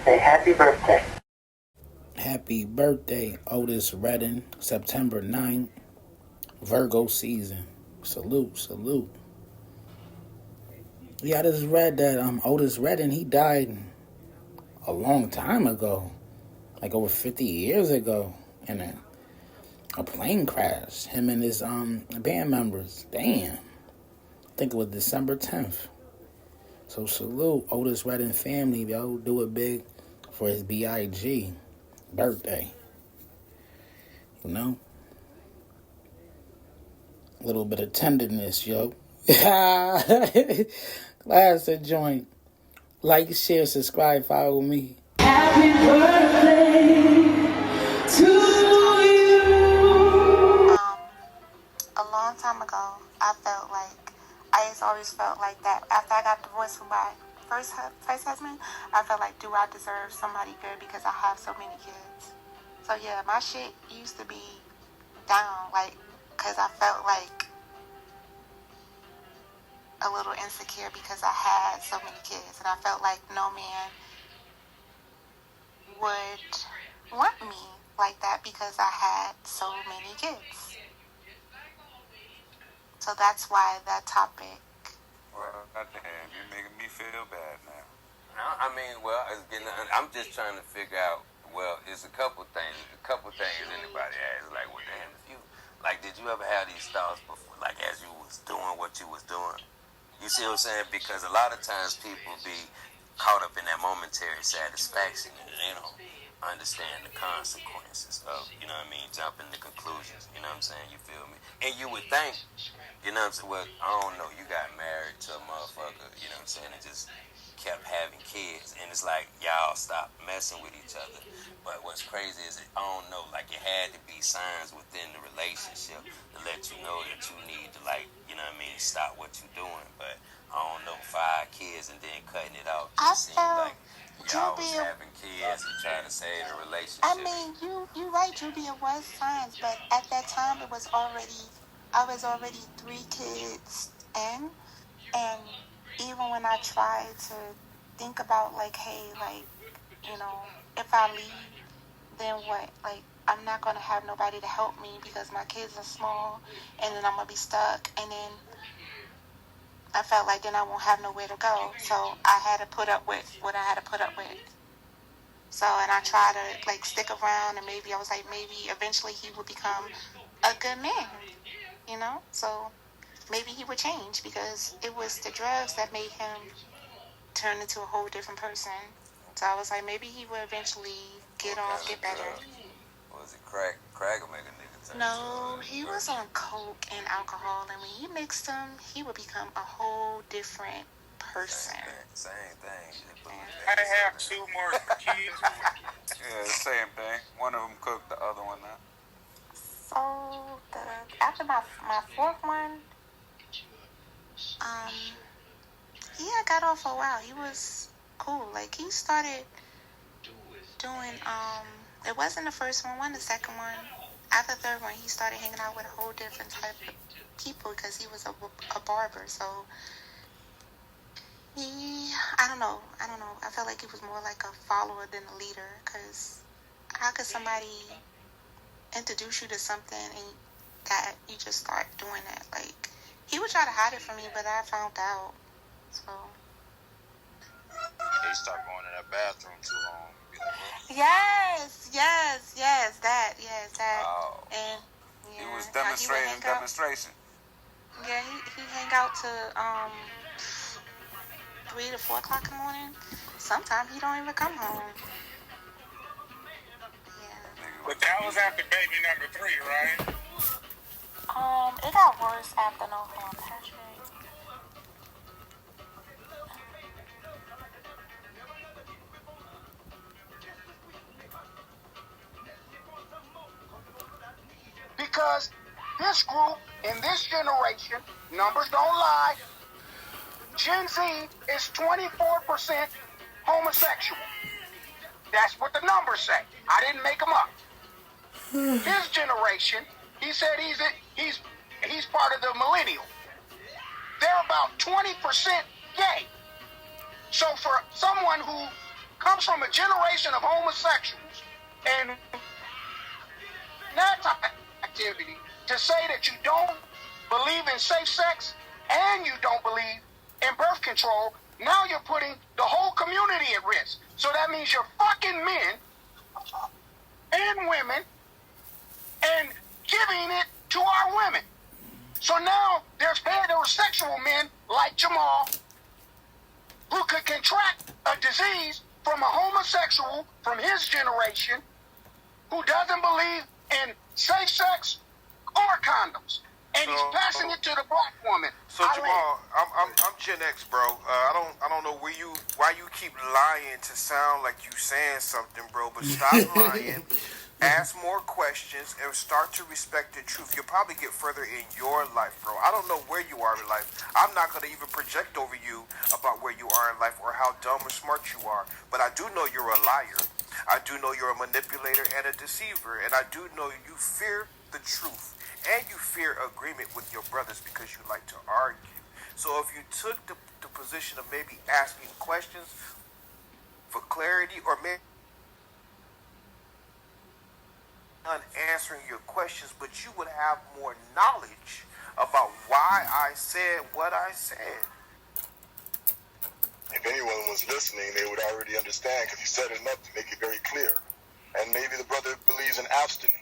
Say happy birthday. Happy birthday, Otis Redding, September 9th, Virgo season. Salute, salute. Yeah, I just read that Otis Redding, he died a long time ago, like over 50 years ago, in a plane crash. Him and his band members. Damn. I think it was December 10th. So salute Otis Redding family, yo. Do it big for his B.I.G. birthday. You know? A little bit of tenderness, yo. Classic joint. Like, share, subscribe, follow me. Happy birthday to you. A long time ago, I just always felt like that. After I got divorced from my first husband, I felt like, do I deserve somebody good because I have so many kids? So yeah, my shit used to be down, like, because I felt like a little insecure because I had so many kids, and I felt like no man would want me like that because I had so many kids. So that's why that topic. Well, damn, you're making me feel bad now. I'm just trying to figure out. Well, it's a couple things anybody has. Like, well, damn, did you ever have these thoughts before, like as you was doing what you was doing? You see what I'm saying? Because a lot of times people be caught up in that momentary satisfaction and they don't understand the consequences of, jumping to conclusions. You know what I'm saying? You feel me? And you would think, you know what I'm saying? Well, I don't know. You got married to a motherfucker, you know what I'm saying, and just kept having kids. And it's like, y'all stop messing with each other. But what's crazy is, I don't know, like it had to be signs within the relationship to let you know that you need to, like, stop what you're doing. But I don't know, 5 kids and then cutting it off just seemed like y'all was having kids and trying to save the relationship. I mean, you right, Juby, it was signs, but at that time I was already 3 kids in, and even when I tried to think about, like, hey, like, if I leave, then what? Like, I'm not going to have nobody to help me because my kids are small, and then I'm going to be stuck, and then I felt like then I won't have nowhere to go. So I had to put up with what I had to put up with. So, and I tried to, like, stick around, and maybe I was like, maybe eventually he would become a good man, So maybe he would change because it was the drugs that made him turn into a whole different person. So I was like, maybe he would eventually get better. Was it crack? Crack will make a nigga turn. No, he was on coke and alcohol, and when you mixed them, he would become a whole different person. Same thing. I have 2 more kids. Yeah, the same thing. One of them cooked, the other one not. So after my 4th one, I got off for a while. He was cool. Like, he started doing it wasn't the first one, the second one. After the 3rd one, he started hanging out with a whole different type of people because he was a barber. So I don't know. I felt like he was more like a follower than a leader, because how could somebody introduce you to something and that you just start doing that? Like, he would try to hide it from me, but I found out. So They start going in that bathroom too long. yes, that. Oh. And He was demonstration. Yeah, he hang out to 3 to 4 o'clock in the morning. Sometimes he don't even come home. Yeah. But that was after baby number 3, right? It got worse after No Harm Patrick. Because this group in this generation, numbers don't lie, Gen Z is 24% homosexual. That's what the numbers say. I didn't make them up. His generation, he said he's part of the millennial. They're about 20% gay. So for someone who comes from a generation of homosexuals and that type of activity to say that you don't believe in safe sex and you don't believe in birth control, now you're putting the whole community at risk. So that means you're fucking men and women and giving it to our women. So now there's heterosexual men like Jamal who could contract a disease from a homosexual from his generation who doesn't believe in safe sex or condoms. And he's passing it to the black woman. So Jamal, I'm Gen X, bro. I don't know why you keep lying to sound like you saying something, bro. But stop lying. Ask more questions and start to respect the truth. You'll probably get further in your life, bro. I don't know where you are in life. I'm not going to even project over you about where you are in life or how dumb or smart you are. But I do know you're a liar. I do know you're a manipulator and a deceiver. And I do know you fear the truth. And you fear agreement with your brothers because you like to argue. So if you took the position of maybe asking questions for clarity or maybe unanswering your questions, but you would have more knowledge about why I said what I said. If anyone was listening, they would already understand because he said enough to make it very clear. And maybe the brother believes in abstinence.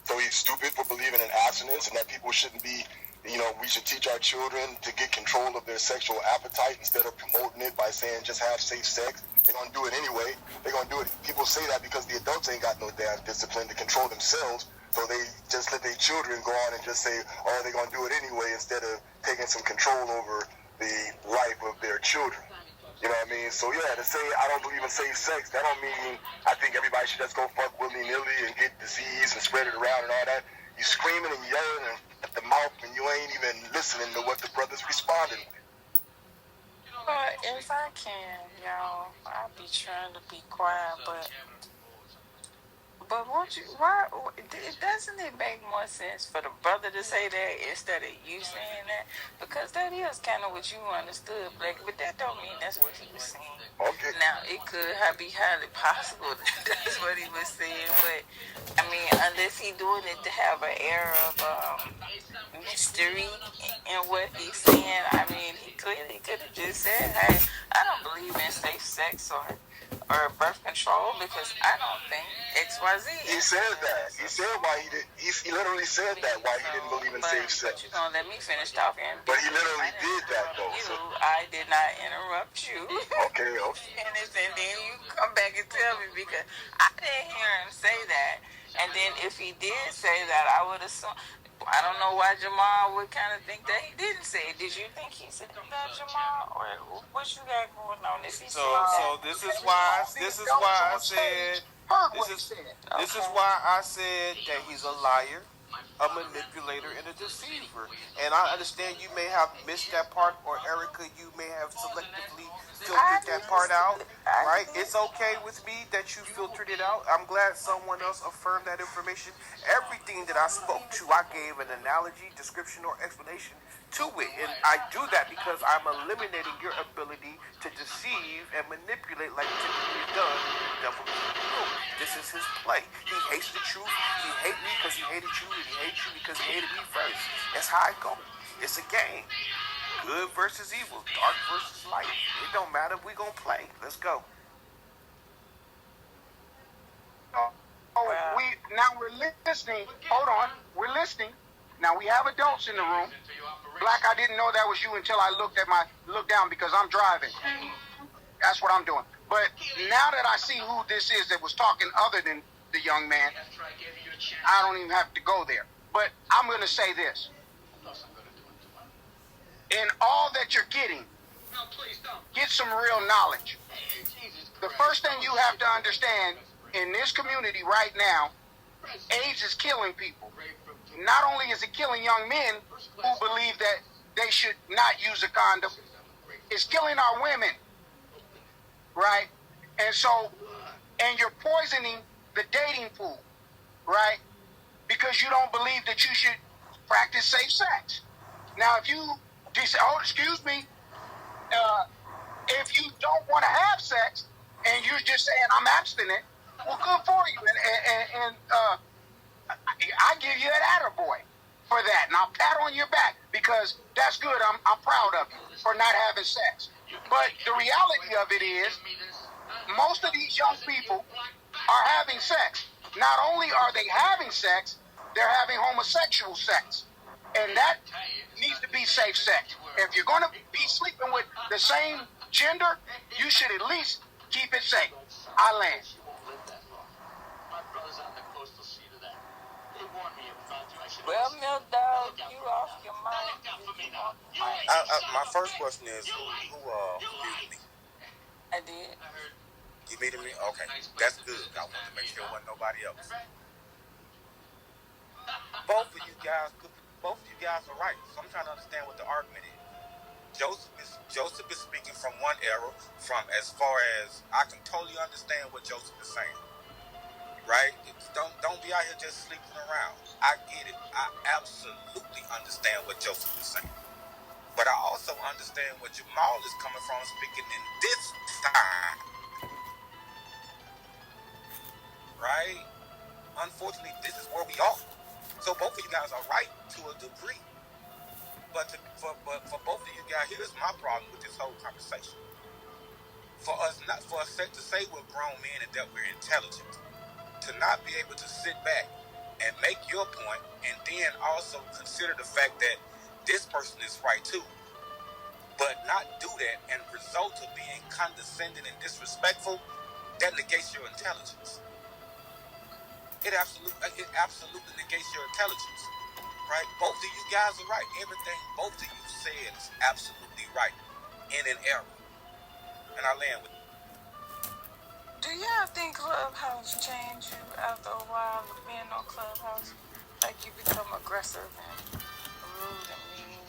So he's stupid for believing in abstinence and that people shouldn't be, we should teach our children to get control of their sexual appetite instead of promoting it by saying just have safe sex. They're going to do it anyway. They're going to do it. People say that because the adults ain't got no damn discipline to control themselves. So they just let their children go on and just say, oh, they're going to do it anyway instead of taking some control over the life of their children. You know what I mean? So, yeah, to say I don't believe in safe sex, that don't mean I think everybody should just go fuck willy-nilly and get disease and spread it around and all that. You screaming and yelling at the mouth and you ain't even listening to what the brother's responding with. If I can, y'all, I'll be trying to be quiet, but doesn't it make more sense for the brother to say that instead of you saying that? Because that is kind of what you understood, Black, but that don't mean that's what he was saying. Okay. Now, it could be highly possible that that's what he was saying, but, I mean, unless he doing it to have an air of mystery in what he's saying, I mean, he clearly could have just said, hey, I don't believe in safe sex or birth control because I don't think XYZ. He said that. He said why he did. He literally said that why he didn't believe in safe sex. But you gonna let me finish talking? But he literally did that though. I did not interrupt you. Okay. And then you come back and tell me because I didn't hear him say that. And then if he did say that, I would assume. I don't know why Jamal would kind of think that he didn't say it. Did you think he said that, Jamal? Or what you got going on? This is why I said that he's a liar, a manipulator, and a deceiver. And I understand you may have missed that part, or Erica, you may have selectively filtered that part out, right? It's okay with me that you filtered it out. I'm glad someone else affirmed that information. Everything that I spoke to, I gave an analogy, description, or explanation to it. And I do that because I'm eliminating your ability to deceive and manipulate like typically is done. This is his play. He hates the truth. He hates me because he hated you, and he hates you because he hated me first. That's how I go. It's a game. Good versus evil, dark versus light. It don't matter. We gonna play. Let's go. We're listening. Hold on. We're listening. Now we have adults in the room. Black, I didn't know that was you until I looked down because I'm driving. That's what I'm doing. But now that I see who this is that was talking other than the young man, I don't even have to go there. But I'm going to say this. In all that you're getting, get some real knowledge. The first thing you have to understand in this community right now, AIDS is killing people. Not only is it killing young men who believe that they should not use a condom, it's killing our women, right? And you're poisoning the dating pool, right? Because you don't believe that you should practice safe sex. Now, if you say, if you don't want to have sex, and you're just saying I'm abstinent, well, good for you, and I give you an attaboy for that, and I'll pat on your back because that's good. I'm proud of you for not having sex. But the reality of it is, most of these young people are having sex. Not only are they having sex, they're having homosexual sex. And that needs to be safe sex. If you're going to be sleeping with the same gender, you should at least keep it safe. I land. Well, Milk Dog, you off your mind. My first question is, who muted me? I did. You muted me? Okay, that's good. I wanted to make sure it wasn't nobody else. Both of you guys are right. So I'm trying to understand what the argument is. Joseph is speaking from one era, from as far as I can totally understand what Joseph is saying. Right? Don't be out here just sleeping around. I get it. I absolutely understand what Joseph is saying. But I also understand where Jamal is coming from, speaking in this time. Right? Unfortunately, this is where we are. So both of you guys are right to a degree. But for both of you guys, here's my problem with this whole conversation. For us to say we're grown men and that we're intelligent, to not be able to sit back and make your point and then also consider the fact that this person is right too, but not do that and result of being condescending and disrespectful, that negates your intelligence. It absolutely negates your intelligence, right? Both of you guys are right. Everything both of you said is absolutely right in an era. And I land with it. Do y'all think Clubhouse changed you after a while of being on Clubhouse? Like you become aggressive and rude and mean?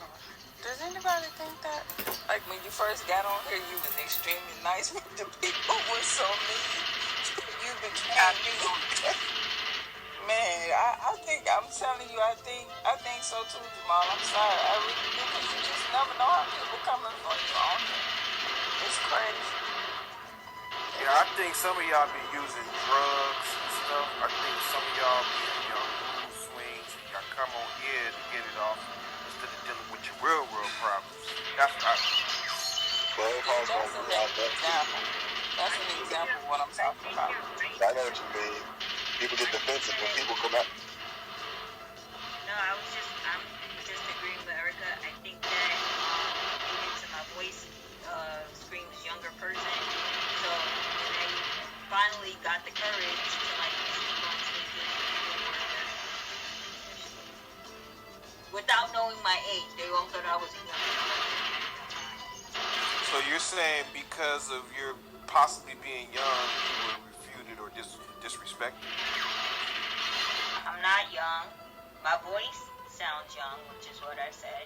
Does anybody think that? Like when you first got on here, you was extremely nice, but the people were so mean. You became mean. Man, I think, I'm telling you, I think so too, Jamal. I'm sorry. I really do, because you just never know how people coming for you on here. It's crazy. Yeah, I think some of y'all be using drugs and stuff. I think some of y'all be in your mood swings and y'all come on here to get it off instead of dealing with your real problems. That's what I think. That's an example of what I'm talking about. I know what you mean. People get defensive when people come up. No, I'm just agreeing with Erica. I think that even to my voice screams younger person. So when I finally got the courage to like speak on stages without knowing my age, they all thought I was a young person. So you're saying because of your possibly being young, you were refuted or disrespected? I'm not young. My voice sounds young, which is what I said.